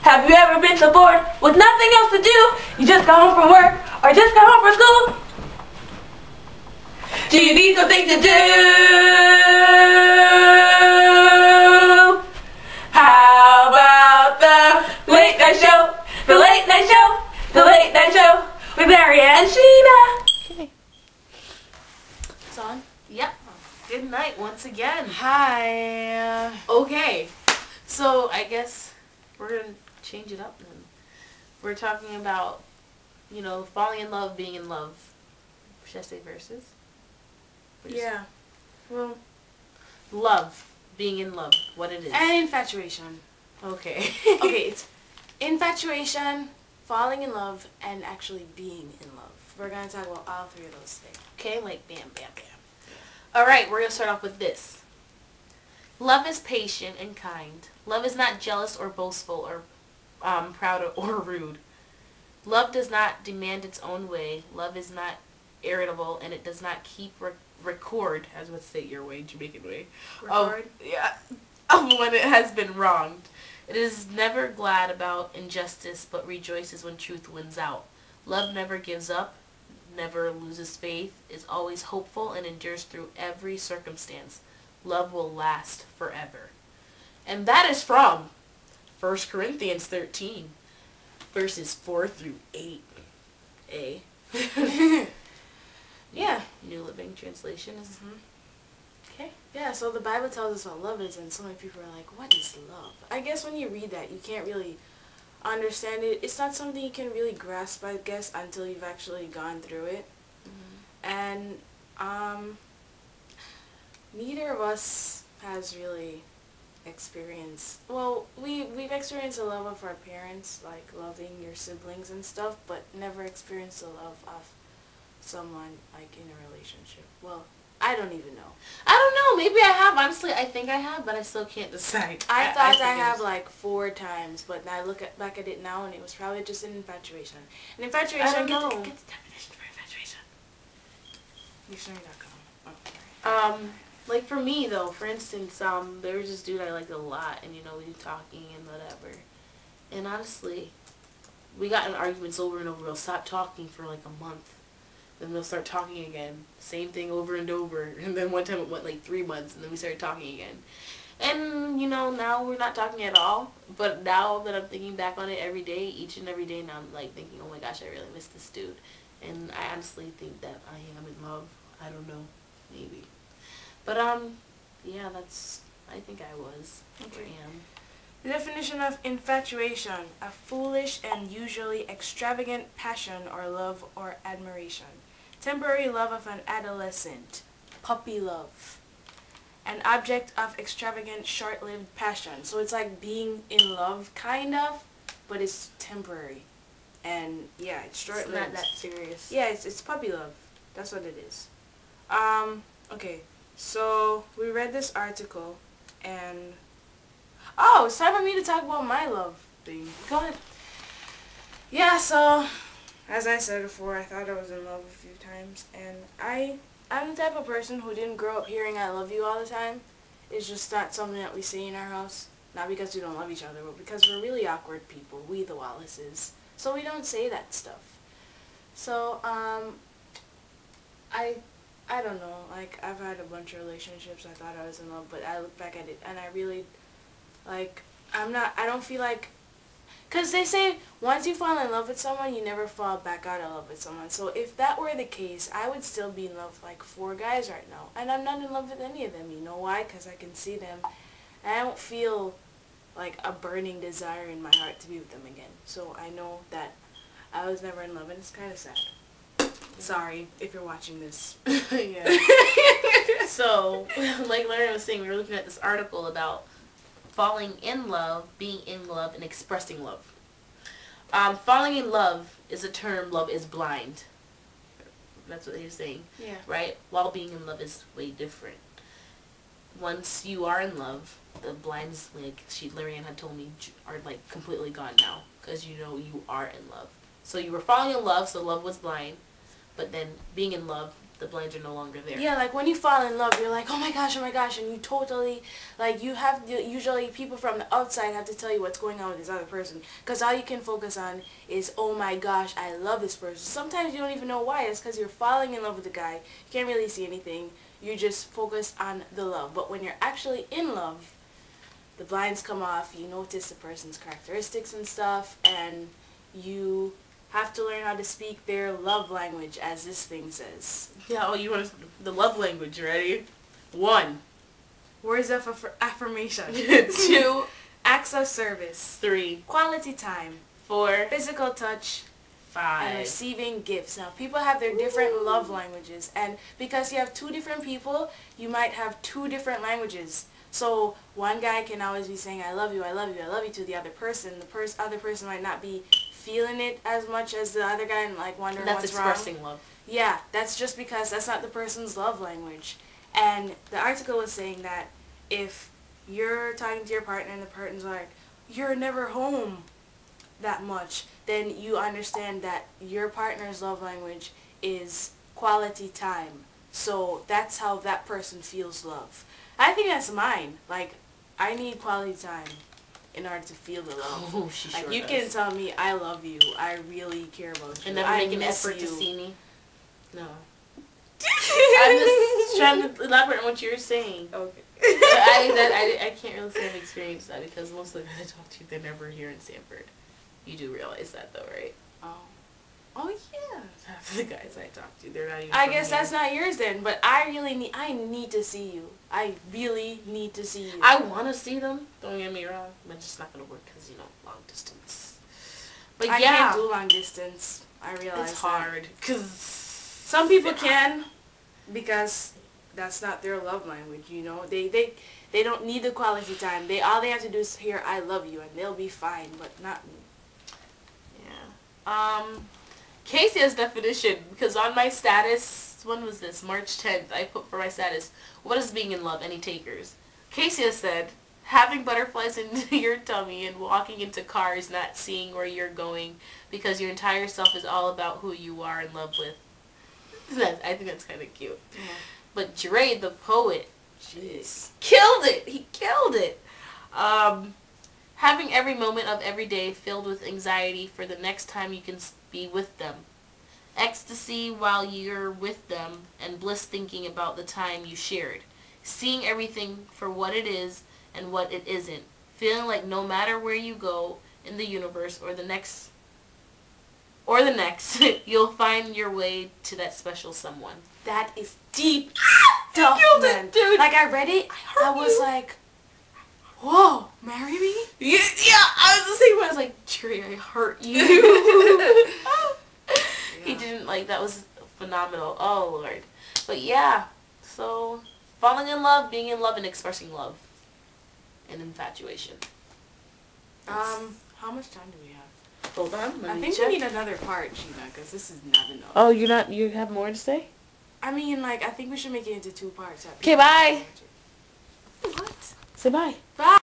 Have you ever been so bored with nothing else to do? You just got home from work or just got home from school? Do you need something to do? How about the late night show? The late night show? The late night show with Mary and Sheena. Okay. It's on? Yep. Good night once again. Hi. Okay. So I guess we're going to change it up then. We're talking about, you know, falling in love, being in love. Should I say verses? Yeah. Well, love. Being in love. What it is. and infatuation. Okay. Okay, it's infatuation, falling in love, and actually being in love. We're going to talk about all three of those things. Okay, like bam, bam, bam. Alright, we're going to start off with this. Love is patient and kind. Love is not jealous or boastful or proud or rude. Love does not demand its own way. Love is not irritable, and it does not keep record, as would say your way, Jamaican way, Record? of when it has been wronged. It is never glad about injustice, but rejoices when truth wins out. Love never gives up, never loses faith, is always hopeful, and endures through every circumstance. Love will last forever. And that is from 1 Corinthians 13, verses 4 through 8. A. Yeah. New Living Translation is... Okay. Yeah, so the Bible tells us what love is, and so many people are like, what is love? I guess when you read that, you can't really understand it. It's not something you can really grasp, I guess, until you've actually gone through it. And neither of us has really experienced, well, we've experienced the love of our parents, like loving your siblings and stuff, but never experienced the love of someone like in a relationship. Well, I don't even know. I don't know. Maybe I have. Honestly, I think I have, but I still can't decide. I thought I think have like 4 times, but I look back at it now, and it was probably just an infatuation. An infatuation. I don't know. Get the definition for infatuation. Dictionary.com. Like for me though, for instance, there was this dude I liked a lot, and you know, we were talking and whatever. And honestly, we got in arguments over and over. We'll stop talking for like a month. Then we'll start talking again. Same thing over and over. And then one time it went like 3 months, and then we started talking again. And, you know, now we're not talking at all. But now that I'm thinking back on it every day, each and every day, now I'm like thinking, oh my gosh, I really miss this dude. And I honestly think that I am in love. I don't know. Maybe. But, yeah, that's, I think I was. Okay. I am. The definition of infatuation: a foolish and usually extravagant passion or love or admiration. Temporary love of an adolescent. Puppy love. An object of extravagant, short-lived passion. So it's like being in love, kind of, but it's temporary. And yeah, it's short-lived. It's not that serious. Yeah, it's puppy love. That's what it is. Okay, so we read this article, and oh, it's time for me to talk about my love thing. Go ahead. Yeah, so as I said before, I thought I was in love a few times, and I'm the type of person who didn't grow up hearing I love you all the time. It's just not something that we say in our house. Not because we don't love each other, but because we're really awkward people, we the Wallaces. So we don't say that stuff. So, I don't know, like, I've had a bunch of relationships, I thought I was in love, but I look back at it, and I really, like, I don't feel like, because they say once you fall in love with someone, you never fall back out of love with someone. So if that were the case, I would still be in love with like 4 guys right now. And I'm not in love with any of them. You know why? Because I can see them, and I don't feel like a burning desire in my heart to be with them again. So I know that I was never in love, and it's kind of sad. Sorry if you're watching this. Yeah. So, like Larry was saying, we were looking at this article about falling in love, being in love, and expressing love. Falling in love is a term, love is blind. That's what they're saying. Yeah. Right? While being in love is way different. Once you are in love, the blinds, like Larry Ann had told me, are like completely gone now. Because you know you are in love. So you were falling in love, so love was blind. But then being in love, the blinds are no longer there. Yeah, like when you fall in love, you're like, oh my gosh, and you totally, like, you have to, usually people from the outside have to tell you what's going on with this other person, because all you can focus on is, oh my gosh, I love this person. Sometimes you don't even know why. It's because you're falling in love with the guy. You can't really see anything. You just focus on the love. But when you're actually in love, the blinds come off, you notice the person's characteristics and stuff, and you have to learn how to speak their love language, as this thing says. Yeah, oh, you want the love language, ready? 1. Words of affirmation. 2. Acts of service. 3. Quality time. 4. Physical touch. 5. And receiving gifts. Now, people have their different love languages, and because you have 2 different people, you might have 2 different languages. So one guy can always be saying, I love you, I love you, I love you to the other person. The other person might not be feeling it as much as the other guy and like wondering what's wrong. That's expressing love. Yeah, that's just because that's not the person's love language. And the article was saying that if you're talking to your partner and the partner's like, you're never home that much, then you understand that your partner's love language is quality time. So that's how that person feels love. I think that's mine. Like, I need quality time in order to feel the love. Oh, she sure Like, you does. can tell me I love you, I really care about you, And never I make an miss effort to you. see me? No. I'm just trying to elaborate on what you're saying. Okay. I can't really say I've experienced that because most of the guys I talk to, they're never here in Sanford. You do realize that though, right? Oh yeah. Half the guys I talk to, they're not even I from guess here. that's not yours then, but I need to see you. I really need to see you. I want to see them, don't get me wrong, but it's just not going to work because, you know, long distance. But I yeah, can't do long distance. I realize it's that. hard because Some people can, because that's not their love language, you know. They don't need the quality time. All they have to do is hear I love you and they'll be fine, but not me. Yeah. Casey's definition, because on my status, when was this? March 10th, I put for my status, what is being in love? Any takers? Casey said, having butterflies in your tummy and walking into cars not seeing where you're going because your entire self is all about who you are in love with. I think that's kind of cute. Yeah. But Dre, the poet, Jeez. killed it. He killed it. Having every moment of every day filled with anxiety for the next time you can be with them. Ecstasy while you're with them and bliss thinking about the time you shared. Seeing everything for what it is and what it isn't. Feeling like no matter where you go in the universe or the next, you'll find your way to that special someone. That is deep You stuff, killed man. it, dude. Like, I read it, I was like, whoa, marry me? Yeah, I was the same way. I was like, Trey, I hurt you. He didn't, like, that was phenomenal. Oh, Lord. But yeah, so falling in love, being in love, and expressing love. And infatuation. How much time do we have? Hold on, I let me think check. we need another part, Sheena, because this is not enough. Oh, you have more to say? I mean, like, I think we should make it into 2 parts. Okay, bye. What? Say bye. Bye.